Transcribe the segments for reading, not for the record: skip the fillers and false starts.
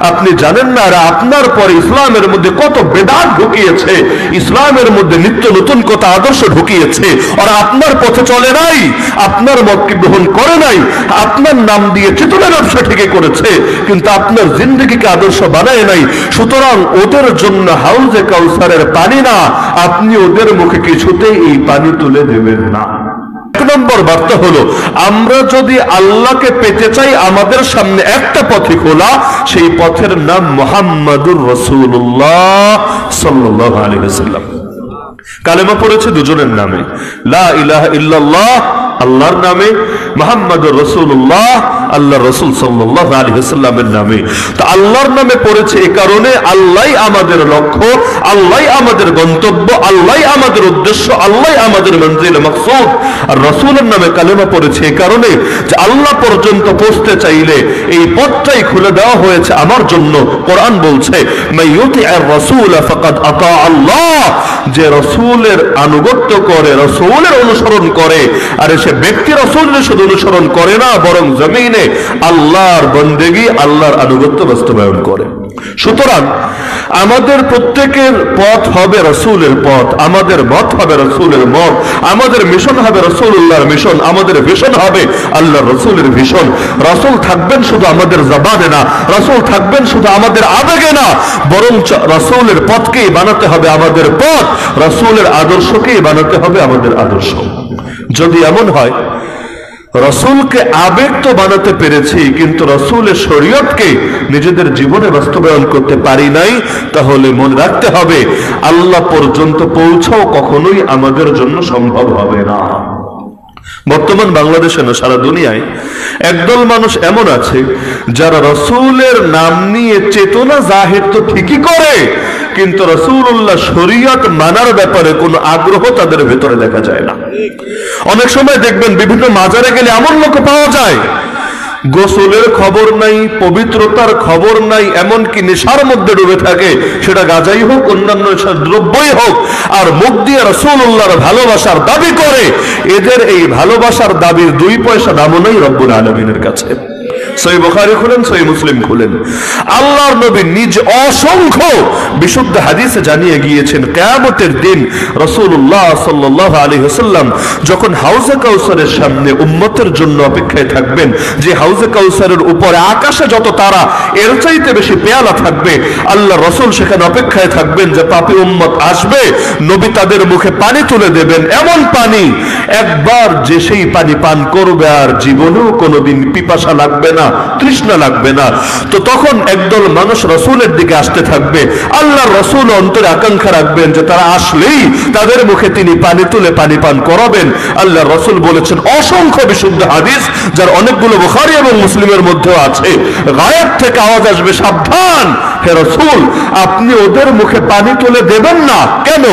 আপনি জানেন না আপনার পরে ইসলামের মধ্যে কত বেদাত ঢুকিয়েছে, ইসলামের মধ্যে নিত্য নতুন কত আদর্শ ঢুকিয়েছে, আর আপনার পথে চলে নাই, আপনার মতকে গ্রহণ করে নাই, আপনার নাম দিয়ে চেতনা ব্যবসা থেকে করেছে, কিন্তু আপনার জিন্দগিকে আদর্শ বানায় নাই। সুতরাং ওদের জন্য হাউজে কাউসারের পানি না, আপনি ওদের মুখে কিছুতেই এই পানি তুলে দেবেন না। এক নম্বর বার্তা হলো, আমরা যদি আল্লাহকে পেতে চাই আমাদের সামনে একটা পথই খোলা, সেই পথের নাম মুহাম্মাদুর রাসূলুল্লাহ সাল্লাল্লাহু আলাইহি ওয়াসাল্লাম। কালেমা পড়েছে দুজনের নামে, লা ইলাহা ইল্লাল্লাহ আল্লাহর নামে, মুহাম্মাদুর রাসূলুল্লাহ আল্লাহর রাসূল সাল্লাল্লাহু আলাইহি ওয়াসাল্লামের নামে। তো আল্লাহর নামে পড়েছে এই কারণে আল্লাহই আমাদের লক্ষ্য, আল্লাহই আমাদের গন্তব্য, আল্লাহই আমাদের উদ্দেশ্য, আল্লাহই আমাদের মঞ্জিল মাকসুদ। আর রাসূলের নামে কালেমা পড়েছে এই কারণে যে আল্লাহ পর্যন্ত পৌঁছতে চাইলে এই পথটাই খুলে দেওয়া হয়েছে আমার জন্য। কোরআন বলছে, মাইয়ুতি'আর রাসূল ফাকাদ আতা আল্লাহ, যে রাসূলের আনুগত্য করে, রাসূলের অনুসরণ করে, আর সে ব্যক্তি রাসূলের শুধু অনুসরণ করে না, বরং জমিনে আল্লাহর বন্দেগী, আল্লাহর আনুগত্য বাস্তবায়ন করে। সুতরাং আমাদের প্রত্যেকের পথ হবে রাসূলের পথ, আমাদের মত হবে রাসূলের মত, আমাদের মিশন হবে রাসূলুল্লাহর মিশন, আমাদের ভিশন হবে আল্লাহর রাসূলের ভিশন। রাসূল থাকবেন শুধু আমাদের জবানে না, রাসূল থাকবেন শুধু আমাদের আবেগে না, বরং রাসূলের পথকেই বানাতে হবে আমাদের পথ, রাসূলের আদর্শকেই বানাতে হবে আমাদের আদর্শ। যদি এমন হয় রাসূলকে আবেগ তো বানাতে পেরেছি, কিন্তু রাসূলের শরীয়তকে নিজেদের জীবনে বাস্তবায়ন করতে পারি নাই, তাহলে মনে রাখতে হবে আল্লাহ পর্যন্ত পৌঁছাও কখনোই আমাদের জন্য সম্ভব হবে না। বর্তমান বাংলাদেশে না, সারা দুনিয়ায় একদল মানুষ এমন আছে যারা রাসূলের নাম নিয়ে চেতনা জাহির তো ঠিকই করে, কিন্তু রাসূলুল্লাহ শরীয়ত মানার ব্যাপারে কোনো আগ্রহ তাদের ভেতরে দেখা যায় না। অনেক সময় দেখবেন বিভিন্ন মাজারে গেলে এমন লোক পাওয়া যায়, গোসলের খবর নাই, পবিত্রতার খবর নাই, এমনকি নেশার মধ্যে ডুবে থাকে, সেটা গাঁজাই হোক অন্যান্য দ্রব্যই হোক, আর মুখ দিয়ে রাসূলুল্লাহর ভালোবাসার দাবি করে। এদের এই ভালোবাসার দাবির 2 পয়সা দামও নেই রব্বুল আলামিনের কাছে। সহিহ বুখারী খুলেন, সহিহ মুসলিম খুলেন, আল্লাহর নবী নিজ অসংখ্য বিশুদ্ধ হাদিসে জানিয়ে গিয়েছেন, কিয়ামতের দিন রাসূলুল্লাহ সাল্লাল্লাহু আলাইহি ওয়াসাল্লাম যখন হাউজে কাউসারের সামনে উম্মতের জন্য অপেক্ষায় থাকবেন, যে হাউজে কাউসারের উপরে আকাশে যত তারা, এর চাইতে বেশি পেয়ালা থাকবে, আল্লাহ রাসূল সেখানে অপেক্ষায় থাকবেন যে পাপী উম্মত আসবে, নবী তাদের মুখে পানি তুলে দেবেন, এমন পানি একবার যে সেই পানি পান করবে আর জীবনেও কোনোদিন পিপাসা লাগবে না, তৃষ্ণা লাগবে না। তো তখন একদল মানুষ রাসূলের দিকে আসতে থাকবে, আল্লাহর রাসূল অন্তরে আকাঙ্ক্ষা রাখবেন যে তারা আসলেই তাদের মুখে তিনি পানি তুলে পানি পান করাবেন। আল্লাহর রাসূল বলেছেন অসংখ্য বিশুদ্ধ হাদিস, যার অনেকগুলো বুখারী এবং মুসলিমের মধ্যেও আছে, গায়েব থেকে আওয়াজ আসবে, সাবধান হে রাসূল, আপনি ওদের মুখে পানি তুলে দেবেন না। কেন?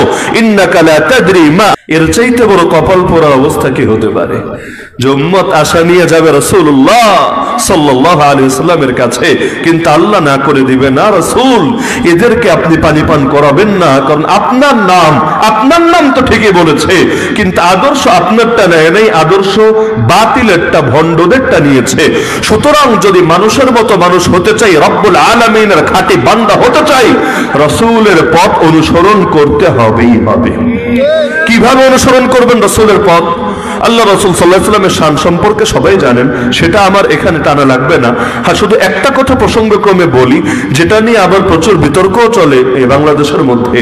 ইন্নাকা লা তাদরি মা, এর চাইতে বড় কপাল পোড়া অবস্থা কি হতে পারে? যে উম্মত আশা নিয়ে যাবে রাসূলুল্লাহ সাল্লাল্লাহু আলাইহি ওয়াসাল্লামের কাছে, কিন্তু আল্লাহ না করে দিবে, না রাসূল এদেরকে আপনি পানি পান করাবেন না, কারণ আপনার নাম তো ঠিকই বলেছে, কিন্তু আদর্শ আপনারটা নেয় নাই, আদর্শ বাতিলেরটা, ভণ্ডদেরটা নিয়েছে। সুতরাং যদি মানুষের মতো মানুষ হতে চাই, রব্বুল আলামিনের খাঁটি বান্দা হতে চাই, রাসূলের পথ অনুসরণ করতে হবেই হবে। কিভাবে অনুসরণ করবেন রাসূলের পথ? আল্লাহ রাসূল সাল্লাল্লাহু আলাইহি ওয়াসাল্লামের শান সম্পর্কে সবাই জানেন, সেটা আমার এখানে টানা লাগবে না। হ্যাঁ, শুধু একটা কথা প্রসঙ্গক্রমে বলি, যেটা নিয়ে আবার প্রচুর বিতর্কও চলে এই বাংলাদেশের মধ্যে,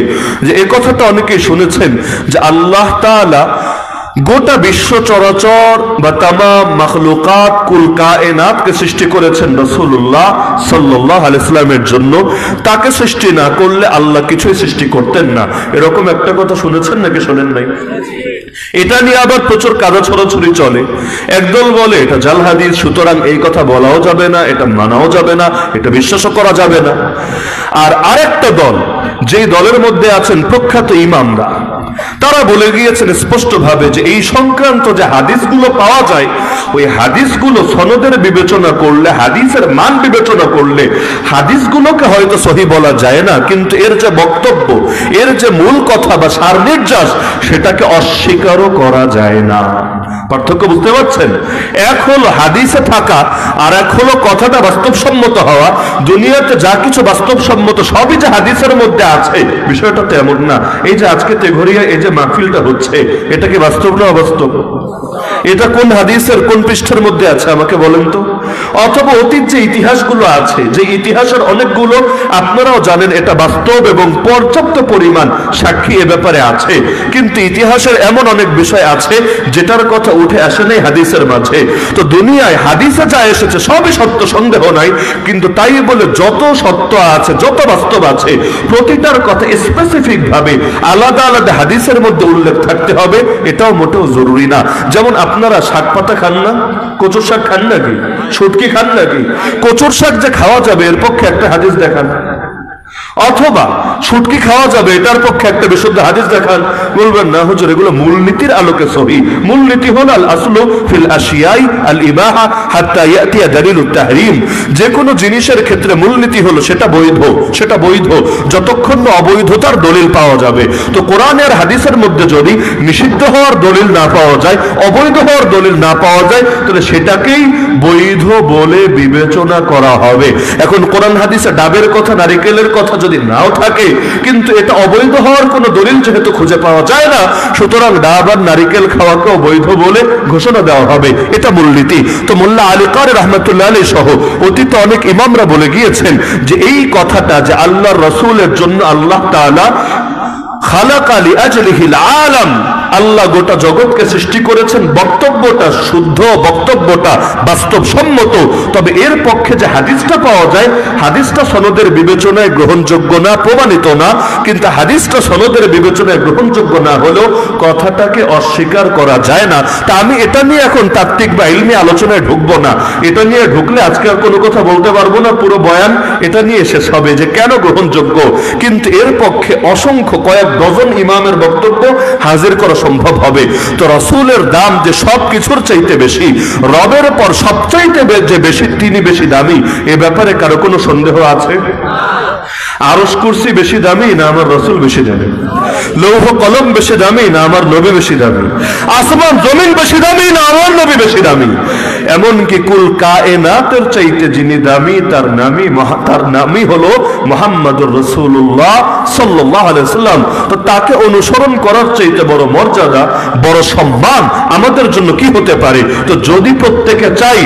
যে এই কথাটা অনেকেই শুনেছেন যে আল্লাহ তাআলা গোটা বিশ্ব চরাচর বা তামাম মাখলুকাত, কুল কায়নাতকে সৃষ্টি করেছেন রাসূলুল্লাহ সাল্লাল্লাহু আলাইহি ওয়াসাল্লামের জন্য, তাকে সৃষ্টি না করলে আল্লাহ কিছুই সৃষ্টি করতেন না। এরকম একটা কথা শুনেছেন নাকি শোনেন নাই? এটা নিয়ে আবার প্রচুর কাদা ছড়াছড়ি চলে। একদল বলে এটা জাল হাদিস, সুতরাং এই কথা বলাও যাবে না, এটা মানাও যাবে না, এটা বিশ্বাসও করা যাবে না। আর আরেকটা দল, যেই দলের মধ্যে আছেন প্রখ্যাত ইমামরা, তারা বলে গিয়েছেন স্পষ্টভাবে যে এই সংক্রান্ত যে হাদিসগুলো পাওয়া যায়, ওই হাদিসগুলো সনদের বিবেচনা করলে, হাদিসের মান বিবেচনা করলে হাদিসগুলোকে হয়তো সহি বলা যায় না, কিন্তু এর যে বক্তব্য, এর যে মূল কথা বা সার নির্যাস, সেটাকে অস্বীকারও করা যায় না। পার্থক্য বুঝতে পারছেন? এক হলো হাদিসে থাকা, আর এক হলো কথাটা বাস্তবসম্মত হওয়া। দুনিয়াতে যা কিছু বাস্তবসম্মত সবই যে হাদিসের মধ্যে আছে, বিষয়টা তো এমন না। এই যে আজকে তেঘরিয়া এই যে মাহফিলটা হচ্ছে, এটা কি বাস্তব না অবাস্তব? এটা কোন হাদিসের কোন পৃষ্ঠার মধ্যে আছে আমাকে বলেন তো? অথবা অতীত যে ইতিহাসগুলো আছে, যে ইতিহাসের অনেকগুলো আপনারাও জানেন এটা বাস্তব এবং পর্যাপ্ত পরিমাণ সাক্ষী এ ব্যাপারে আছে, কিন্তু ইতিহাসের এমন অনেক বিষয় আছে যেটার কথা উঠে আসে নাই হাদিসের মাঝে। তো দুনিয়ায় হাদিসে যা এসেছে সবই সত্য, সন্দেহ নাই, কিন্তু তাই বলে যত সত্য আছে, যত বাস্তব আছে, প্রতিটার কথা স্পেসিফিক ভাবে আলাদা আলাদা হাদিসের মধ্যে উল্লেখ থাকতে হবে, এটাও মোটেও জরুরি না। যেমন আপনারা শাক পাতা খান না, কচুর শাক খান নাকি, শুটকি খান নাকি? কচুর শাক যে খাওয়া যাবে এর পক্ষে একটা হাদিস দেখান, অথবা শুটকি খাওয়া যাবে এটার পক্ষে একটা বিশুদ্ধ হাদিস দেখান। বলবেন না হুজুর এগুলো মূলনীতির আলোকে সহি। মূলনীতি হল আল আসলু ফিল আশিয়াই আল ইবাহা হাত্তা ইয়াতিয়া দালিলুত তাহরিম। যে কোনো জিনিসের ক্ষেত্রে মূলনীতি হলো সেটা বৈধ, সেটা বৈধ যতক্ষণ না অবৈধতার দলিল পাওয়া যাবে। তো কোরআন আর হাদিসের মধ্যে যদি নিষিদ্ধ হওয়ার দলিল না পাওয়া যায়, অবৈধ হওয়ার দলিল না পাওয়া যায়, তাহলে সেটাকেই বৈধ বলে বিবেচনা করা হবে। এখন কোরআন হাদিসে ডাবের কথা, নারিকেলের কথা যদি নাও থাকে, কিন্তু এটা অবৈধ হওয়ার কোনো দলিল যেহেতু খুঁজে পাওয়া যায় না, সুতরাং ডাব আর নারিকেল খাওয়াকেও বৈধ বলে ঘোষণা দেওয়া হবে। এটা মূলনীতি। তো মোল্লা আলী কারি রহমতুল্লাহ আলাইহি সহ অতীতে অনেক ইমামরা বলে গিয়েছেন যে এই কথাটা যে আল্লাহর রাসূলের জন্য আল্লাহ তাআলা খালাকা লিআজলিহিল আলাম, আল্লাহ গোটা জগৎকে সৃষ্টি করেছেন, বক্তব্যটা শুদ্ধ, বক্তব্যটা বাস্তবসম্মত। তবে এর পক্ষে যে হাদিসটা পাওয়া যায়, হাদিসটা সনদের বিবেচনায় গ্রহণযোগ্য না, প্রমাণিত না, কিন্তু হাদিসটা সনদের বিবেচনায় গ্রহণযোগ্য না হলেও কথাটাকে অস্বীকার করা যায় না। তা আমি এটা নিয়ে এখন তাত্ত্বিক বা ইলমি আলোচনায় ঢুকবো না। এটা নিয়ে ঢুকলে আজকে আর কোনো কথা বলতে পারবো না, পুরো বয়ান এটা নিয়ে শেষ হবে যে কেন গ্রহণযোগ্য। কিন্তু এর পক্ষে অসংখ্য কয়েক ডজন ইমামের বক্তব্য হাজির করা সম্ভব হবে। তো রাসূলের দাম যে সব কিছুর চাইতে বেশি, রবের পর সবচাইতে যে বেশি, তিনি বেশি দামি, এ ব্যাপারে কারো কোনো সন্দেহ আছে? আরশ কুরসি বেশি দামি না আমার রাসূল বেশি দামি? লৌহ কলম বেশি দামি না আমার নবী বেশি দামি? আসমান জমিন বেশি দামি না আমার নবী বেশি দামি? এমনকি কুল কায়নাতের চাইতে যিনি দামি, তার নামই হলো মুহাম্মদুর রাসূলুল্লাহ সাল্লাল্লাহু আলাইহি ওয়াসাল্লাম। তো তাকে অনুসরণ করার চাইতে বড় মর্যাদা, বড় সম্মান আমাদের জন্য কি হতে পারে? তো যদি প্রত্যেকে চাই